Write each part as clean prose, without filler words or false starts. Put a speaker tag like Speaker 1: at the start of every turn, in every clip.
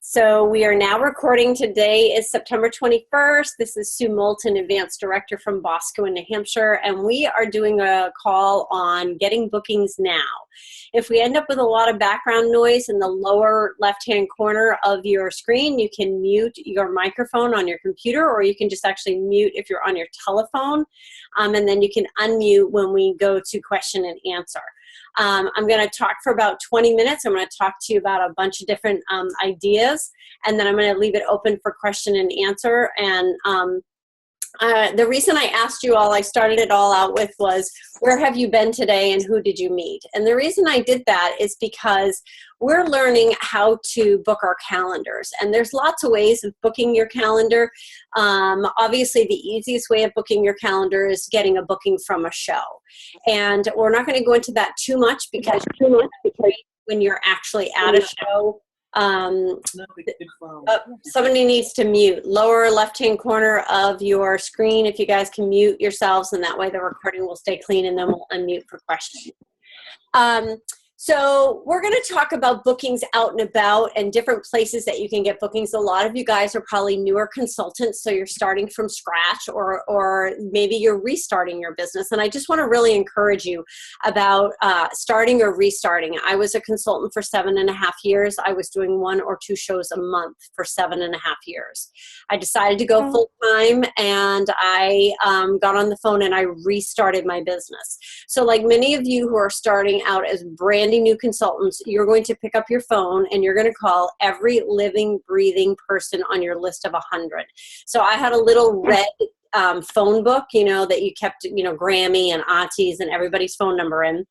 Speaker 1: So we are now recording. Today is September 21st. This is Sue Moulton, Advanced Director from Bosco in New Hampshire, and we are doing a call on getting bookings now. If we end up with a lot of background noise in the lower left-hand corner of your screen, you can mute your microphone on your computer, or you can just actually mute if you're on your telephone, and then you can unmute when we go to question and answer. I'm going to talk for about 20 minutes. I'm going to talk to you about a bunch of different ideas, and then I'm going to leave it open for question and answer. And the reason I asked you all, I started it all out with was, where have you been today and who did you meet? And the reason I did that is because we're learning how to book our calendars. And there's lots of ways of booking your calendar. Obviously, the easiest way of booking your calendar is getting a booking from a show. And we're not going to go into that too much because when you're actually at a show, somebody needs to mute. Lower left-hand corner of your screen, if you guys can mute yourselves, and that way the recording will stay clean, and then we'll unmute for questions. So we're going to talk about bookings out and about and different places that you can get bookings. A lot of you guys are probably newer consultants, so you're starting from scratch, or maybe you're restarting your business. And I just want to really encourage you about starting or restarting. I was a consultant for 7.5 years. I was doing 1 or 2 shows a month for 7.5 years. I decided to go full time, and I got on the phone and I restarted my business. So like many of you who are starting out as brand new consultants, you're going to pick up your phone and you're going to call every living, breathing person on your list of 100. So I had a little red phone book, that you kept, Grammy and Auntie's and everybody's phone number in.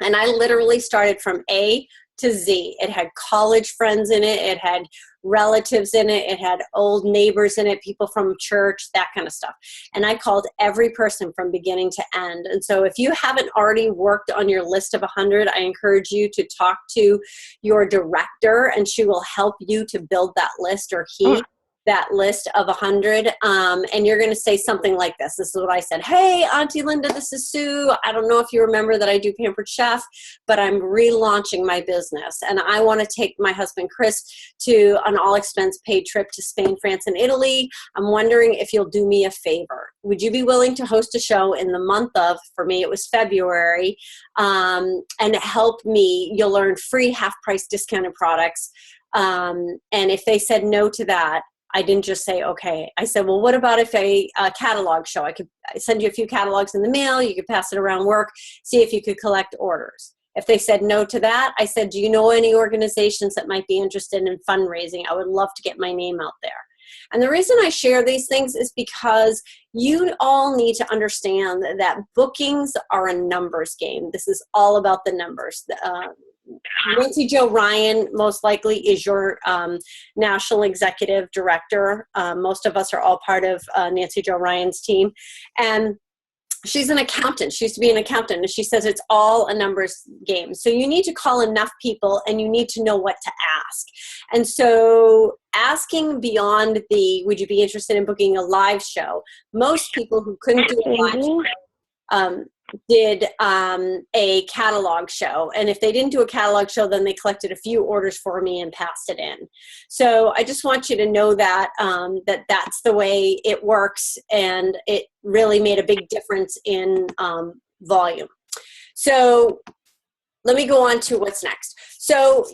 Speaker 1: And I literally started from A to Z. It had college friends in it. It had relatives in it. It had old neighbors in it, people from church, that kind of stuff. And I called every person from beginning to end. And so if you haven't already worked on your list of 100, I encourage you to talk to your director, and she will help you to build that list, or he that list of 100, and you're going to say something like this. This is what I said. Hey, Auntie Linda, this is Sue. I don't know if you remember that I do Pampered Chef, but I'm relaunching my business, and I want to take my husband, Chris, to an all-expense paid trip to Spain, France, and Italy. I'm wondering if you'll do me a favor. Would you be willing to host a show in the month of, for me, it was February, and help me? You'll learn free half-price discounted products, and if they said no to that, I didn't just say, okay. I said, well, what about if a catalog show? I could send you a few catalogs in the mail. You could pass it around work, see if you could collect orders. If they said no to that, I said, do you know any organizations that might be interested in fundraising? I would love to get my name out there. And the reason I share these things is because you all need to understand that bookings are a numbers game. This is all about the numbers. Nancy Jo Ryan most likely is your national executive director. Most of us are all part of Nancy Jo Ryan's team. And she's an accountant. She used to be an accountant, and she says it's all a numbers game. So you need to call enough people, and you need to know what to ask. And so asking beyond the, would you be interested in booking a live show? Most people who couldn't do a live show did a catalog show. And if they didn't do a catalog show, then they collected a few orders for me and passed it in. So I just want you to know that that's the way it works, and it really made a big difference in volume. So let me go on to what's next. So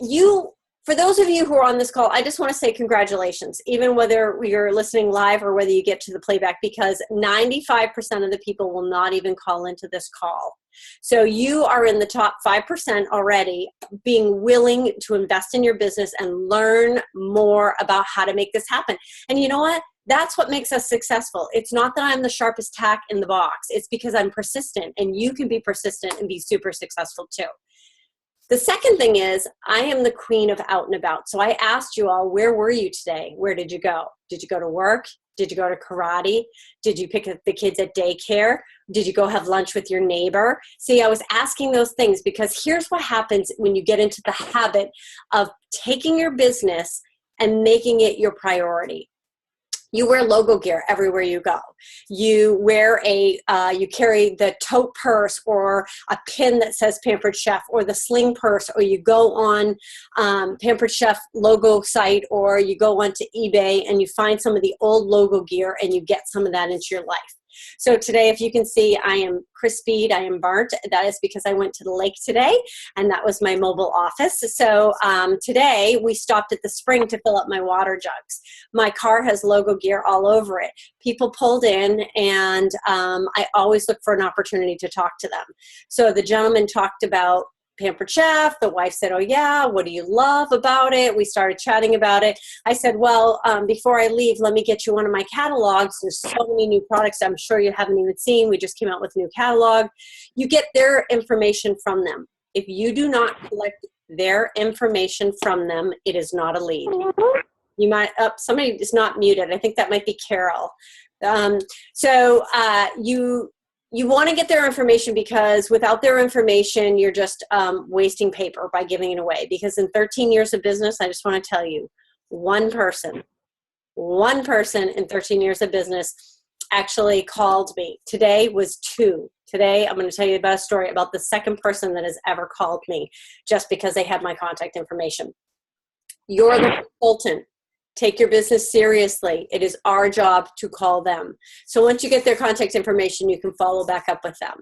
Speaker 1: for those of you who are on this call, I just want to say congratulations, even whether you're listening live or whether you get to the playback, because 95% of the people will not even call into this call. So you are in the top 5% already, being willing to invest in your business and learn more about how to make this happen. And you know what? That's what makes us successful. It's not that I'm the sharpest tack in the box. It's because I'm persistent, and you can be persistent and be super successful too. The second thing is, I am the queen of out and about. So I asked you all, where were you today? Where did you go? Did you go to work? Did you go to karate? Did you pick up the kids at daycare? Did you go have lunch with your neighbor? See, I was asking those things because here's what happens when you get into the habit of taking your business and making it your priority. You wear logo gear everywhere you go. You wear you carry the tote purse or a pin that says Pampered Chef, or the sling purse, or you go on Pampered Chef logo site, or you go onto eBay and you find some of the old logo gear and you get some of that into your life. So today, if you can see, I am crispied, I am burnt. That is because I went to the lake today, and that was my mobile office. So today, we stopped at the spring to fill up my water jugs. My car has logo gear all over it. People pulled in, and I always look for an opportunity to talk to them. So the gentleman talked about Pampered Chef. The wife said, oh yeah, what do you love about it? We started chatting about it. I said, well, before I leave, let me get you one of my catalogs. There's so many new products I'm sure you haven't even seen. We just came out with a new catalog. You get their information from them. If you do not collect their information from them, it is not a lead. You might, somebody is not muted. I think that might be Carol. You want to get their information, because without their information, you're just wasting paper by giving it away. Because in 13 years of business, I just want to tell you, one person in 13 years of business actually called me. Today was 2. Today, I'm going to tell you about a story about the second person that has ever called me just because they had my contact information. You're the consultant. Take your business seriously. It is our job to call them. So once you get their contact information, you can follow back up with them.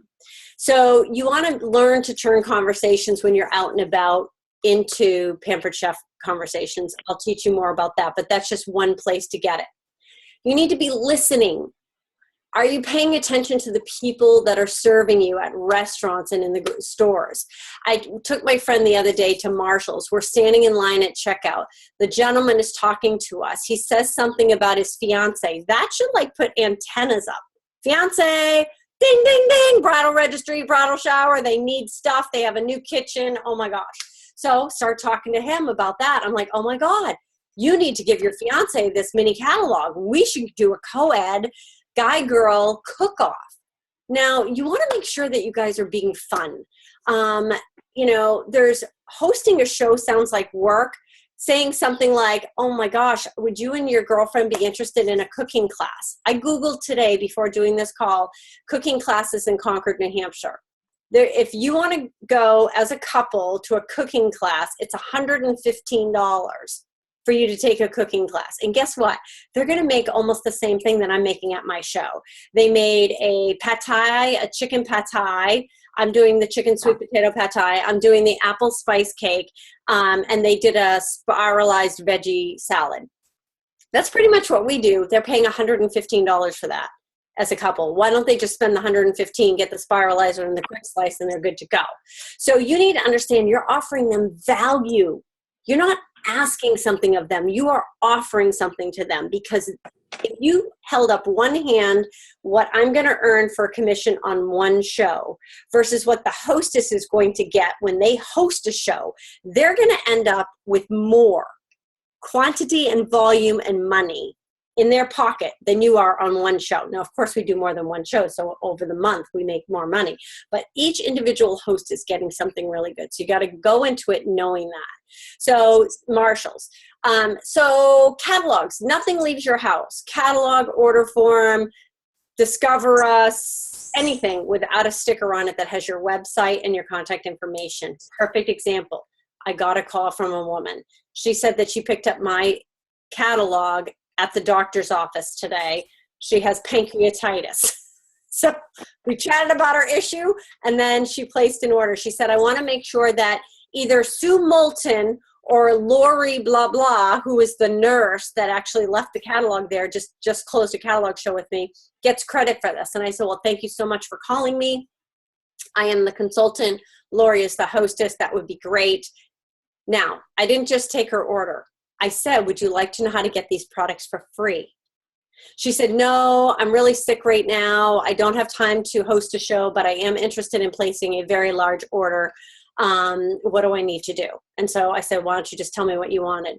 Speaker 1: So you want to learn to turn conversations when you're out and about into Pampered Chef conversations. I'll teach you more about that, but that's just one place to get it. You need to be listening. Are you paying attention to the people that are serving you at restaurants and in the stores? I took my friend the other day to Marshall's. We're standing in line at checkout. The gentleman is talking to us. He says something about his fiance. That should like put antennas up. Fiance, ding, ding, ding, bridal registry, bridal shower. They need stuff. They have a new kitchen. Oh my gosh. So start talking to him about that. I'm like, oh my God, you need to give your fiance this mini catalog. We should do a co-ed guy-girl cook-off. Now, you want to make sure that you guys are being fun. There's hosting a show sounds like work. Saying something like, oh my gosh, would you and your girlfriend be interested in a cooking class? I Googled today before doing this call, cooking classes in Concord, New Hampshire. If you want to go as a couple to a cooking class, it's $115. For you to take a cooking class. And guess what? They're going to make almost the same thing that I'm making at my show. They made a pad thai, a chicken pad thai. I'm doing the chicken sweet potato pad thai. I'm doing the apple spice cake. And they did a spiralized veggie salad. That's pretty much what we do. They're paying $115 for that as a couple. Why don't they just spend the $115, get the spiralizer and the quick slice, and they're good to go? So you need to understand you're offering them value. You're not asking something of them. You are offering something to them, because if you held up one hand what I'm going to earn for a commission on one show versus what the hostess is going to get when they host a show, they're going to end up with more quantity and volume and money in their pocket than you are on one show. Now, of course, we do more than one show, so over the month we make more money. But each individual host is getting something really good. So you got to go into it knowing that. So Marshall's. So catalogs, nothing leaves your house. Catalog, order form, discover us, anything without a sticker on it that has your website and your contact information. Perfect example. I got a call from a woman. She said that she picked up my catalog at the doctor's office today. She has pancreatitis. So we chatted about her issue, and then she placed an order. She said, I want to make sure that either Sue Moulton or Lori blah blah, who is the nurse that actually left the catalog there, just closed a catalog show with me, gets credit for this. And I said, well, thank you so much for calling me. I am the consultant. Lori is the hostess. That would be great. Now, I didn't just take her order. I said, would you like to know how to get these products for free? She said, no, I'm really sick right now. I don't have time to host a show, but I am interested in placing a very large order. What do I need to do? And so I said, why don't you just tell me what you wanted?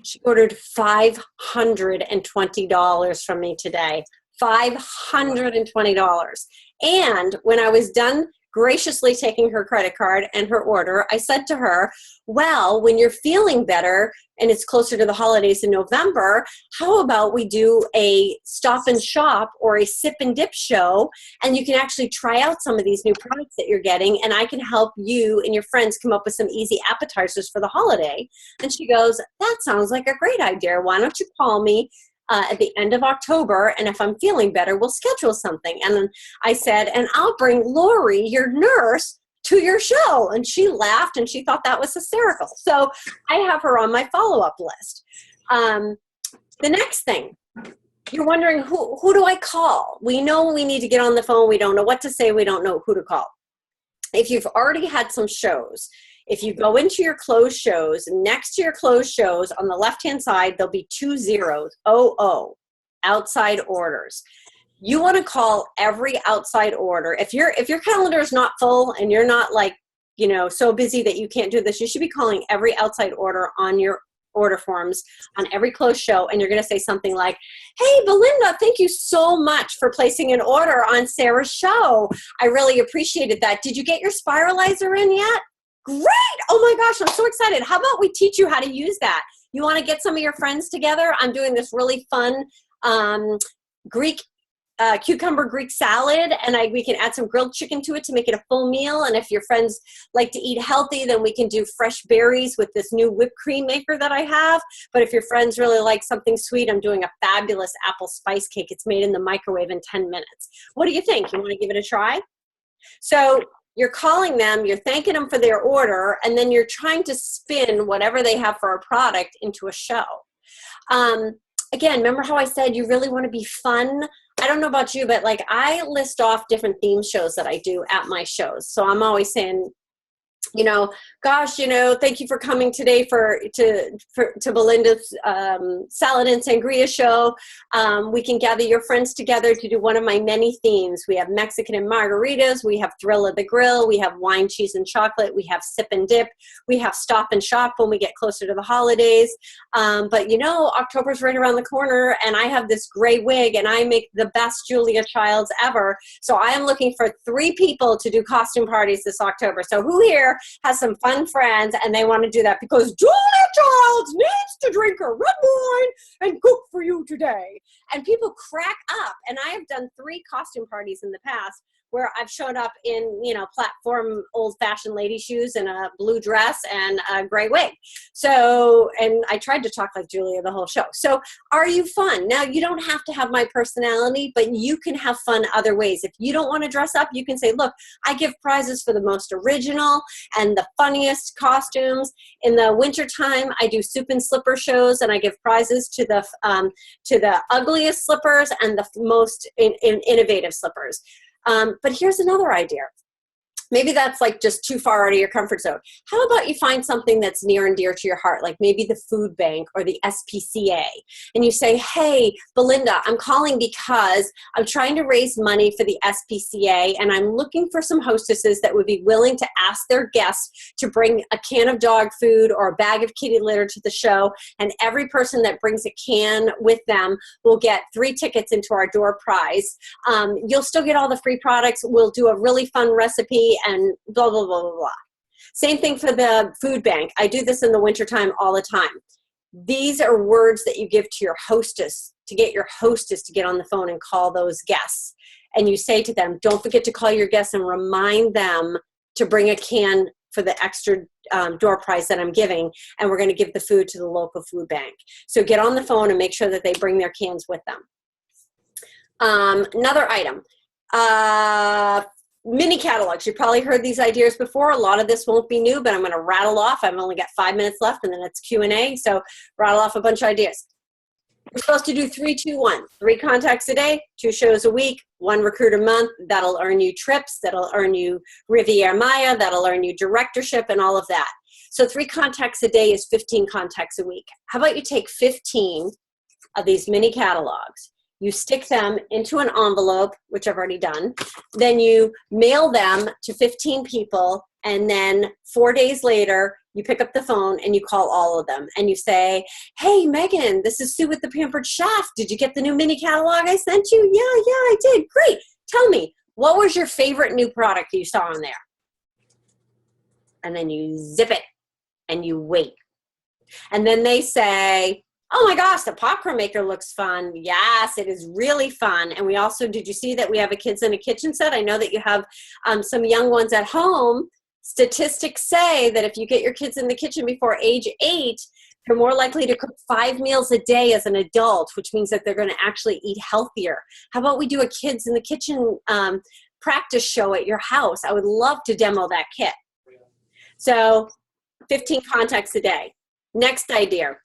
Speaker 1: She ordered $520 from me today. $520. And when I was done graciously taking her credit card and her order, I said to her, well, when you're feeling better and it's closer to the holidays in November, how about we do a stop and shop or a sip and dip show, and you can actually try out some of these new products that you're getting, and I can help you and your friends come up with some easy appetizers for the holiday. And she goes, that sounds like a great idea. Why don't you call me at the end of October, and if I'm feeling better, we'll schedule something. And then I said, and I'll bring Lori, your nurse, to your show. And she laughed and she thought that was hysterical. So I have her on my follow-up list. The next thing, you're wondering, who do I call? We know we need to get on the phone. We don't know what to say. We don't know who to call. If you've already had some shows, if you go into your closed shows, next to your closed shows on the left-hand side, there'll be 2 zeros, OO, outside orders. You want to call every outside order. If your calendar is not full and you're not like, so busy that you can't do this, you should be calling every outside order on your order forms on every closed show. And you're going to say something like, hey, Belinda, thank you so much for placing an order on Sarah's show. I really appreciated that. Did you get your spiralizer in yet? Great. Oh my gosh, I'm so excited. How about we teach you how to use that? You want to get some of your friends together? I'm doing this really fun cucumber Greek salad, and we can add some grilled chicken to it to make it a full meal. And if your friends like to eat healthy, then we can do fresh berries with this new whipped cream maker that I have. But if your friends really like something sweet, I'm doing a fabulous apple spice cake. It's made in the microwave in 10 minutes. What do you think? You want to give it a try? So you're calling them, you're thanking them for their order, and then you're trying to spin whatever they have for a product into a show. Again, remember how I said you really want to be fun? I don't know about you, but like I list off different theme shows that I do at my shows. So I'm always saying, gosh, thank you for coming today to Belinda's Salad and Sangria show. We can gather your friends together to do one of my many themes. We have Mexican and margaritas. We have Thrill of the Grill. We have wine, cheese, and chocolate. We have sip and dip. We have stop and shop when we get closer to the holidays. But October's right around the corner, and I have this gray wig, and I make the best Julia Childs ever. So I am looking for 3 people to do costume parties this October. So who here has some fun friends and they want to do that? Because Julia Childs needs to drink her red wine and cook for you today. And people crack up. And I have done 3 costume parties in the past where I've showed up in, platform old-fashioned lady shoes and a blue dress and a gray wig. So, and I tried to talk like Julia the whole show. So are you fun? Now, you don't have to have my personality, but you can have fun other ways. If you don't want to dress up, you can say, look, I give prizes for the most original and the funniest costumes. In the wintertime, I do soup and slipper shows, and I give prizes to the ugliest slippers and the most innovative slippers. But here's another idea. Maybe that's like just too far out of your comfort zone. How about you find something that's near and dear to your heart, like maybe the food bank or the SPCA, and you say, hey, Belinda, I'm calling because I'm trying to raise money for the SPCA, and I'm looking for some hostesses that would be willing to ask their guests to bring a can of dog food or a bag of kitty litter to the show, and every person that brings a can with them will get 3 tickets into our door prize. You'll still get all the free products. We'll do a really fun recipe and blah, blah, blah, blah, blah. Same thing for the food bank. I do this in the wintertime all the time. These are words that you give to your hostess to get your hostess to get on the phone and call those guests. And you say to them, don't forget to call your guests and remind them to bring a can for the extra door prize that I'm giving, and we're going to give the food to the local food bank. So get on the phone and make sure that they bring their cans with them. Another item. Mini catalogs. You've probably heard these ideas before. A lot of this won't be new, but I'm going to rattle off. I've only got 5 minutes left, and then it's Q&A. So rattle off a bunch of ideas. We're supposed to do 3, 2, 1. 3 contacts a day, 2 shows a week, 1 recruit a month. That'll earn you trips. That'll earn you Riviera Maya. That'll earn you directorship and all of that. So 3 contacts a day is 15 contacts a week. How about you take 15 of these mini catalogs? You stick them into an envelope, which I've already done. Then you mail them to 15 people. And then 4 days later, you pick up the phone and you call all of them. And you say, hey, Megan, this is Sue with the Pampered Chef. Did you get the new mini catalog I sent you? Yeah, I did. Great. Tell me, What was your favorite new product you saw on there? And then you zip it and you wait. And then they say, oh my gosh, the popcorn maker looks fun. Yes, it is really fun. And we also, did you see that we have a kids in a kitchen set? I know that you have some young ones at home. Statistics say that if you get your kids in the kitchen before age 8, they're more likely to cook 5 meals a day as an adult, which means that they're going to actually eat healthier. How about we do a kids in the kitchen practice show at your house? I would love to demo that kit. So 15 contacts a day. Next idea.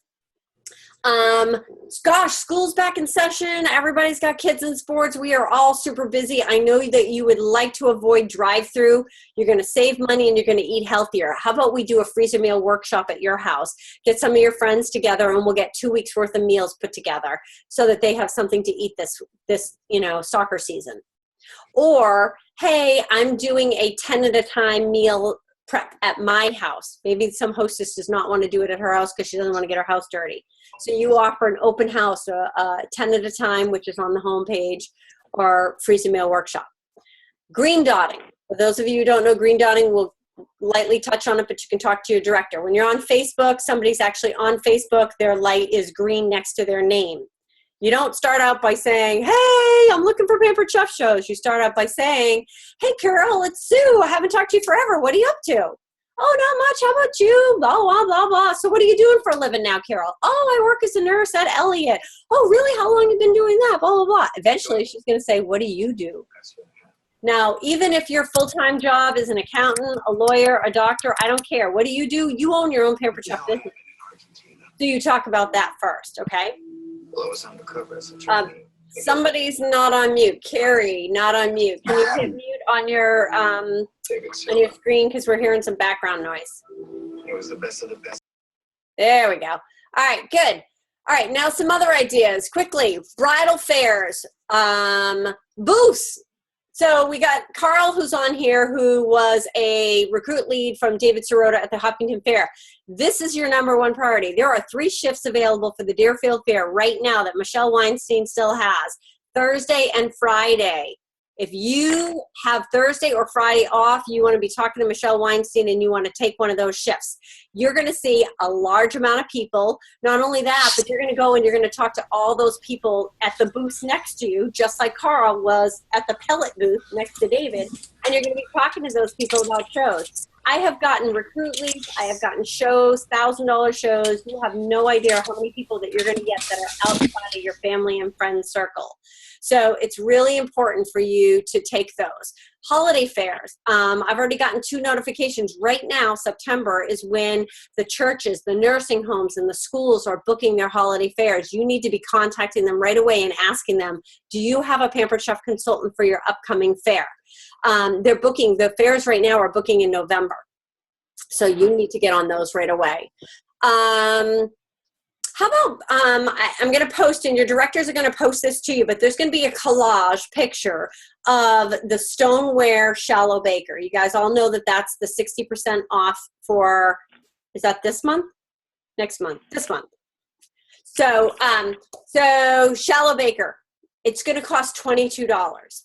Speaker 1: Gosh, school's back in session. Everybody's got kids in sports. We are all super busy. I know that you would like to avoid drive-through. You're going to save money and you're going to eat healthier. How about we do a freezer meal workshop at your house? Get some of your friends together and we'll get 2 weeks worth of meals put together so that they have something to eat this soccer season. Or, hey, I'm doing a 10 at a time meal prep at my house. Maybe some hostess does not want to do it at her house because she doesn't want to get her house dirty. So you offer an open house, 10 at a time, which is on the homepage, or freezer meal workshop. Green dotting. For those of you who don't know green dotting, we'll lightly touch on it, but you can talk to your director. When you're on Facebook, somebody's actually on Facebook, their light is green next to their name. You don't start out by saying, hey, I'm looking for Pampered Chef shows. You start out by saying, hey, Carol, it's Sue. I haven't talked to you forever. What are you up to? Oh, not much. How about you? Blah, blah, blah, blah. So what are you doing for a living now, Carol? Oh, I work as a nurse at Elliott. Oh, really? How long have you been doing that? Blah, blah, blah. Eventually, she's going to say, what do you do? Now, even if your full-time job is an accountant, a lawyer, a doctor, I don't care. What do? You own your own Pampered Chef business. So you talk about that first, okay? Somebody's not on mute. Carrie, not on mute. Can you hit mute on your screen because we're hearing some background noise?
Speaker 2: It was the best of the best.
Speaker 1: There we go. All right, good. All right, now some other ideas quickly. Bridal fairs, booths. So we got Carl, who's on here, who was a recruit lead from David Sirota at the Hopkinton Fair. This is your #1 priority. There are 3 shifts available for the Deerfield Fair right now that Michelle Weinstein still has, Thursday and Friday. If you have Thursday or Friday off, you want to be talking to Michelle Weinstein and you want to take one of those shifts. You're going to see a large amount of people. Not only that, but you're going to go and you're going to talk to all those people at the booths next to you, just like Carl was at the pellet booth next to David, and you're going to be talking to those people about shows. I have gotten recruit leads. I have gotten shows, $1,000 shows. You have no idea how many people that you're going to get that are outside of your family and friends circle. So it's really important for you to take those. Holiday fairs. I've already gotten 2 notifications. Right now, September is when the churches, the nursing homes, and the schools are booking their holiday fairs. You need to be contacting them right away and asking them, do you have a Pampered Chef consultant for your upcoming fair? They're booking, the fairs right now are booking in November. So you need to get on those right away. How about, I'm going to post, and your directors are going to post this to you, but there's going to be a collage picture of the stoneware shallow baker. You guys all know that that's the 60% off for, is that this month? Next month, this month. So, so shallow baker, it's going to cost $22.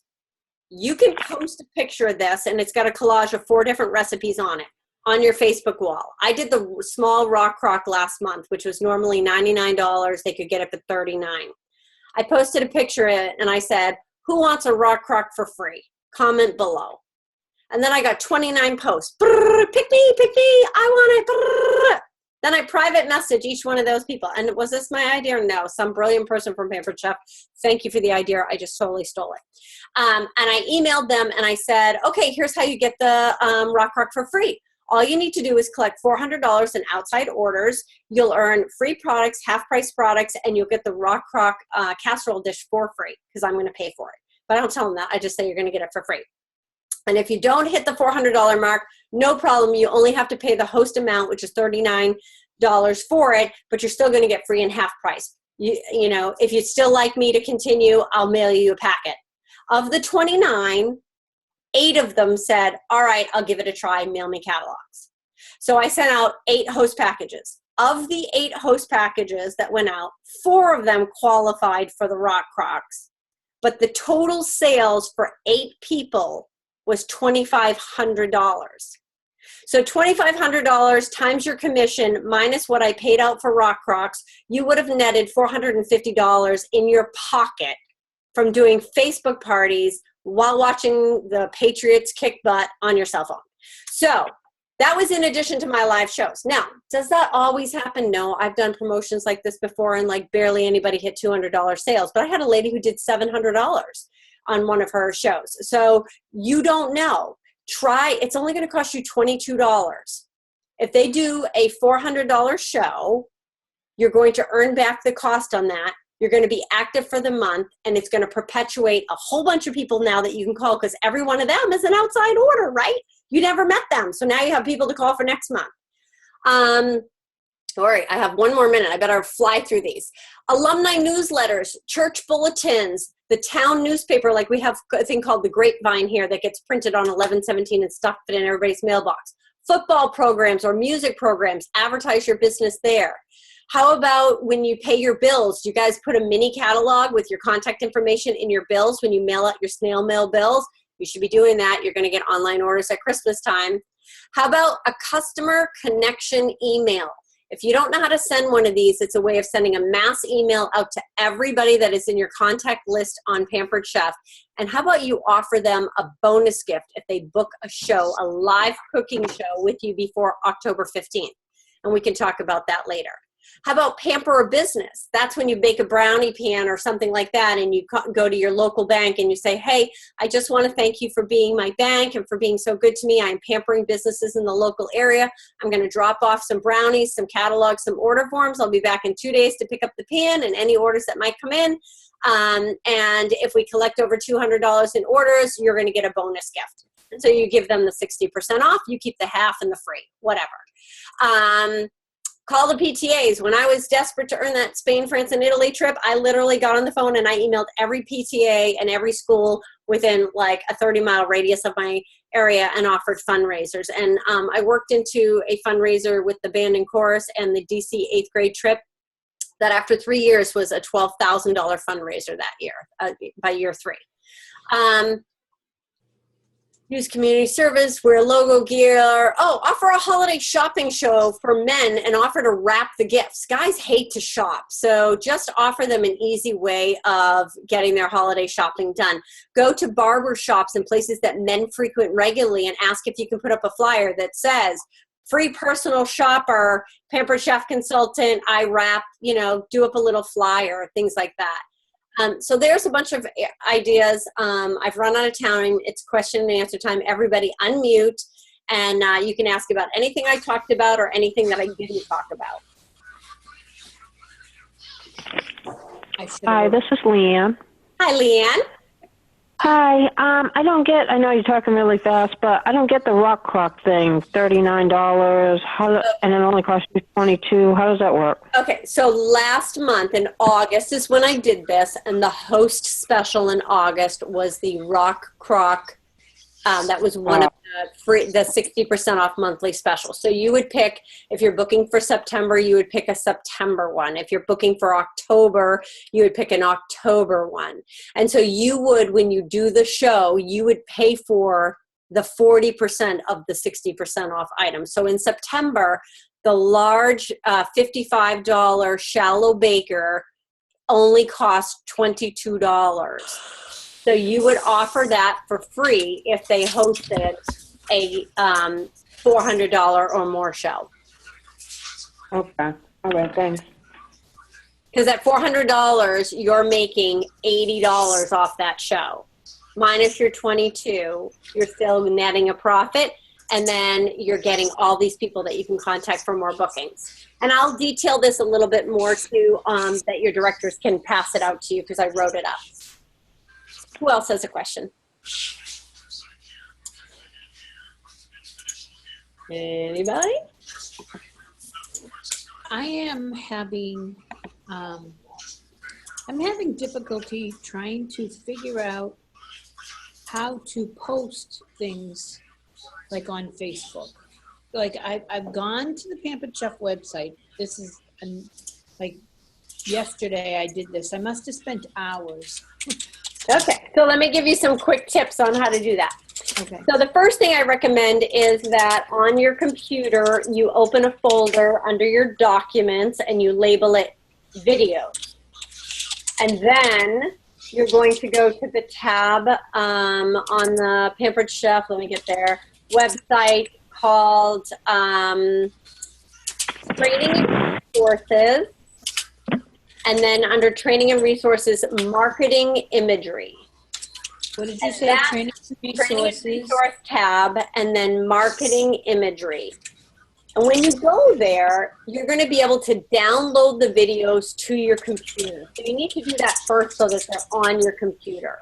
Speaker 1: You can post a picture of this, and it's got a collage of 4 different recipes on it, on your Facebook wall. I did the small rock crock last month, which was normally $99. They could get it for $39. I posted a picture of it and I said, who wants a rock crock for free? Comment below. And then I got 29 posts. Brrr, pick me, I want it. Brrr. Then I private message each one of those people. And was this my idea? No, some brilliant person from Pampered Chef. Thank you for the idea. I just totally stole it. And I emailed them and I said, okay, here's how you get the rock crock for free. All you need to do is collect $400 in outside orders. You'll earn free products, half-price products, and you'll get the rock crock casserole dish for free because I'm going to pay for it. But I don't tell them that. I just say you're going to get it for free. And if you don't hit the $400 mark, no problem. You only have to pay the host amount, which is $39 for it, but you're still going to get free and half price. You know, if you'd still like me to continue, I'll mail you a packet. Of the 29, 8 of them said, all right, I'll give it a try, mail me catalogs. So I sent out 8 host packages. Of the 8 host packages that went out, 4 of them qualified for the rock crocks. but the total sales for 8 people was $2,500. So $2,500 times your commission minus what I paid out for Rock Crocs, you would have netted $450 in your pocket from doing Facebook parties while watching the Patriots kick butt on your cell phone. So that was in addition to my live shows. Now, does that always happen? No, I've done promotions like this before and like barely anybody hit $200 sales, but I had a lady who did $700 on one of her shows. So you don't know. Try, it's only going to cost you $22. If they do a $400 show, you're going to earn back the cost on that. You're going to be active for the month, and it's going to perpetuate a whole bunch of people now that you can call, because every one of them is an outside order, right? You never met them. So now you have people to call for next month. All right, I have one more minute. I better fly through these. Alumni newsletters, church bulletins, the town newspaper, like we have a thing called the Grapevine here that gets printed on 11/17 and stuffed in everybody's mailbox. Football programs or music programs, advertise your business there. How about when you pay your bills? Do you guys put a mini catalog with your contact information in your bills when you mail out your snail mail bills? You should be doing that. You're going to get online orders at Christmas time. How about a customer connection email? If you don't know how to send one of these, it's a way of sending a mass email out to everybody that is in your contact list on Pampered Chef. And how about you offer them a bonus gift if they book a show, a live cooking show with you before October 15th? And we can talk about that later. How about pamper a business? That's when you bake a brownie pan or something like that, and you go to your local bank and you say, hey, I just want to thank you for being my bank and for being so good to me. I'm pampering businesses in the local area. I'm going to drop off some brownies, some catalogs, some order forms. I'll be back in 2 days to pick up the pan and any orders that might come in. And if we collect over $200 in orders, you're going to get a bonus gift. And so you give them the 60% off. You keep the half and the free, whatever. Call the PTAs. When I was desperate to earn that Spain, France, and Italy trip, I literally got on the phone and I emailed every PTA and every school within like a 30-mile radius of my area and offered fundraisers. And I worked into a fundraiser with the band and chorus and the DC 8th grade trip that after 3 years was a $12,000 fundraiser that year, by year 3. Use community service, wear logo gear. Oh, offer a holiday shopping show for men and offer to wrap the gifts. Guys hate to shop, so just offer them an easy way of getting their holiday shopping done. Go to barber shops and places that men frequent regularly and ask if you can put up a flyer that says, free personal shopper, Pampered Chef consultant, I wrap, do up a little flyer, things like that. So there's a bunch of ideas. I've run out of time. It's question and answer time. Everybody unmute, and you can ask about anything I talked about or anything that I didn't talk about.
Speaker 3: Hi, this is Leanne.
Speaker 1: Hi, Leanne.
Speaker 3: Hi, I don't get, I know you're talking really fast, but I don't get the rock crock thing, $39, and it only costs you $22. How does that work?
Speaker 1: Okay, so last month in August is when I did this, and the host special in August was the rock crock. That was one of the 60% off monthly special. So you would pick, if you're booking for September, you would pick a September one. If you're booking for October, you would pick an October one. And so you would, when you do the show, you would pay for the 40% of the 60% off items. So in September, the large $55 shallow baker only costs $22. So you would offer that for free if they hosted a $400 or more show.
Speaker 3: Okay. All right, thanks.
Speaker 1: Because at $400, you're making $80 off that show. Minus your $22, you're still netting a profit, and then you're getting all these people that you can contact for more bookings. And I'll detail this a little bit more too, that your directors can pass it out to you because I wrote it up. Who else has a question? Anybody?
Speaker 4: I am having, I'm having difficulty trying to figure out how to post things like on Facebook. Like I've gone to the Pampered Chef website. This is like yesterday I did this. I must have spent hours.
Speaker 1: Okay, so let me give you some quick tips on how to do that.
Speaker 4: Okay.
Speaker 1: So the first thing I recommend is that on your computer, you open a folder under your documents and you label it videos. And then you're going to go to the tab on the Pampered Chef, let me get there, website called Training and Resources. And then under Training and Resources, Marketing Imagery.
Speaker 4: What did you
Speaker 1: And
Speaker 4: say?
Speaker 1: that's
Speaker 4: Training and
Speaker 1: Training and
Speaker 4: resources.
Speaker 1: Resource tab, and then Marketing Imagery. And when you go there, you're going to be able to download the videos to your computer. So you need to do that first so that they're on your computer.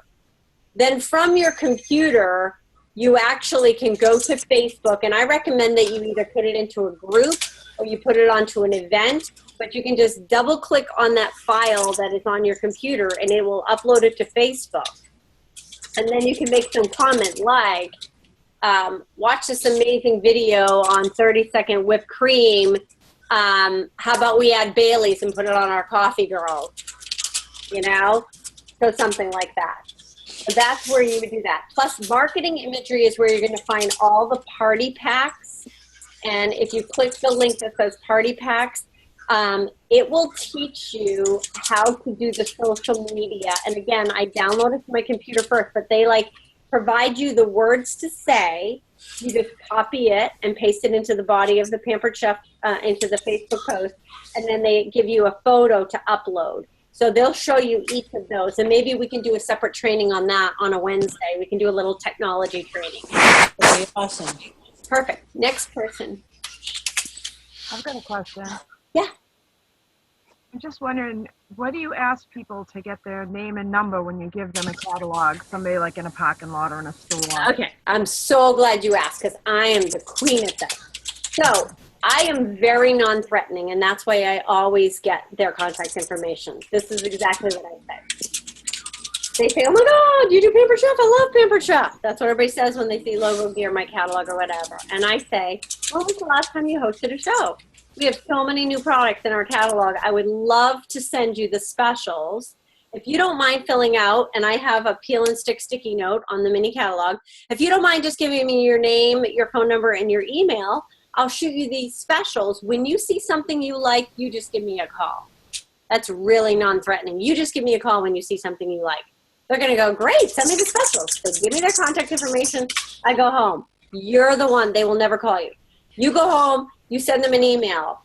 Speaker 1: Then from your computer, you actually can go to Facebook, and I recommend that you either put it into a group or you put it onto an event, but you can just double click on that file that is on your computer and it will upload it to Facebook. And then you can make some comment like, watch this amazing video on 30-second whipped cream. How about we add Bailey's and put it on our coffee, girls? You know? So something like that. So that's where you would do that. Plus, marketing imagery is where you're going to find all the party packs. And if you click the link that says party packs, it will teach you how to do the social media. And again, I downloaded to my computer first, but they provide you the words to say. You just copy it and paste it into the body of the Pampered Chef, into the Facebook post, and then they give you a photo to upload. So they'll show you each of those, and maybe we can do a separate training on that on a Wednesday. We can do a little technology training.
Speaker 4: Okay, awesome.
Speaker 1: Perfect. Next person.
Speaker 5: I've got a question.
Speaker 1: Yeah.
Speaker 5: I'm just wondering, what do you ask people to get their name and number when you give them a catalog? Somebody like in a parking lot or in a store?
Speaker 1: Okay. I'm so glad you asked because I am the queen at that. So I am very non-threatening, and that's why I always get their contact information. This is exactly what I say. They say, oh my God, you do Pampered Chef? I love Pampered Chef. That's what everybody says when they see logo gear, my catalog, or whatever. And I say, when was the last time you hosted a show? We have so many new products in our catalog. I would love to send you the specials. If you don't mind filling out, and I have a peel and stick sticky note on the mini catalog, if you don't mind just giving me your name, your phone number, and your email, I'll shoot you these specials. When you see something you like, you just give me a call. That's really non-threatening. You just give me a call when you see something you like. They're going to go, great, send me the specials. They give me their contact information. I go home. You're the one. They will never call you. You go home. You send them an email.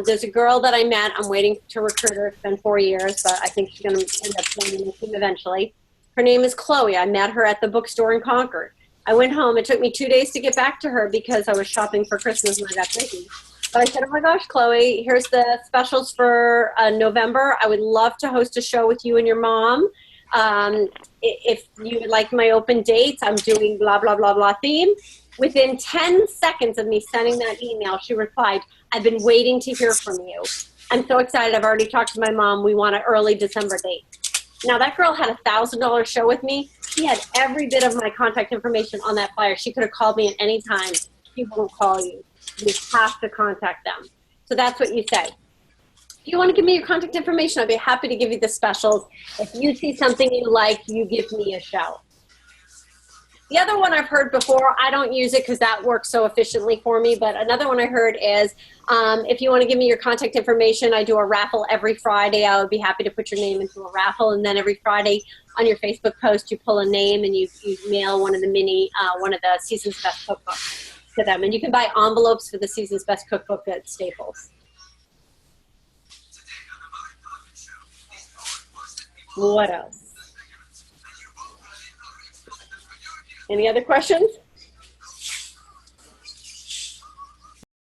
Speaker 1: There's a girl that I met. I'm waiting to recruit her. It's been 4 years, but I think she's going to end up joining the team eventually. Her name is Chloe. I met her at the bookstore in Concord. I went home. It took me 2 days to get back to her because I was shopping for Christmas and I got busy. But I said, oh my gosh, Chloe, here's the specials for November. I would love to host a show with you and your mom. If you would like my open dates, I'm doing blah, blah, blah, blah theme. Within 10 seconds of me sending that email, she replied, I've been waiting to hear from you. I'm so excited. I've already talked to my mom. We want an early December date. Now, that girl had a $1,000 show with me. She had every bit of my contact information on that flyer. She could have called me at any time. People will call you. You have to contact them. So that's what you say. If you want to give me your contact information, I'd be happy to give you the specials. If you see something you like, you give me a shout. The other one I've heard before, I don't use it because that works so efficiently for me, but another one I heard is if you want to give me your contact information, I do a raffle every Friday. I would be happy to put your name into a raffle, and then every Friday on your Facebook post, you pull a name and you mail one of the Season's Best cookbooks to them. And you can buy envelopes for the Season's Best cookbook at Staples. What else? Any other questions?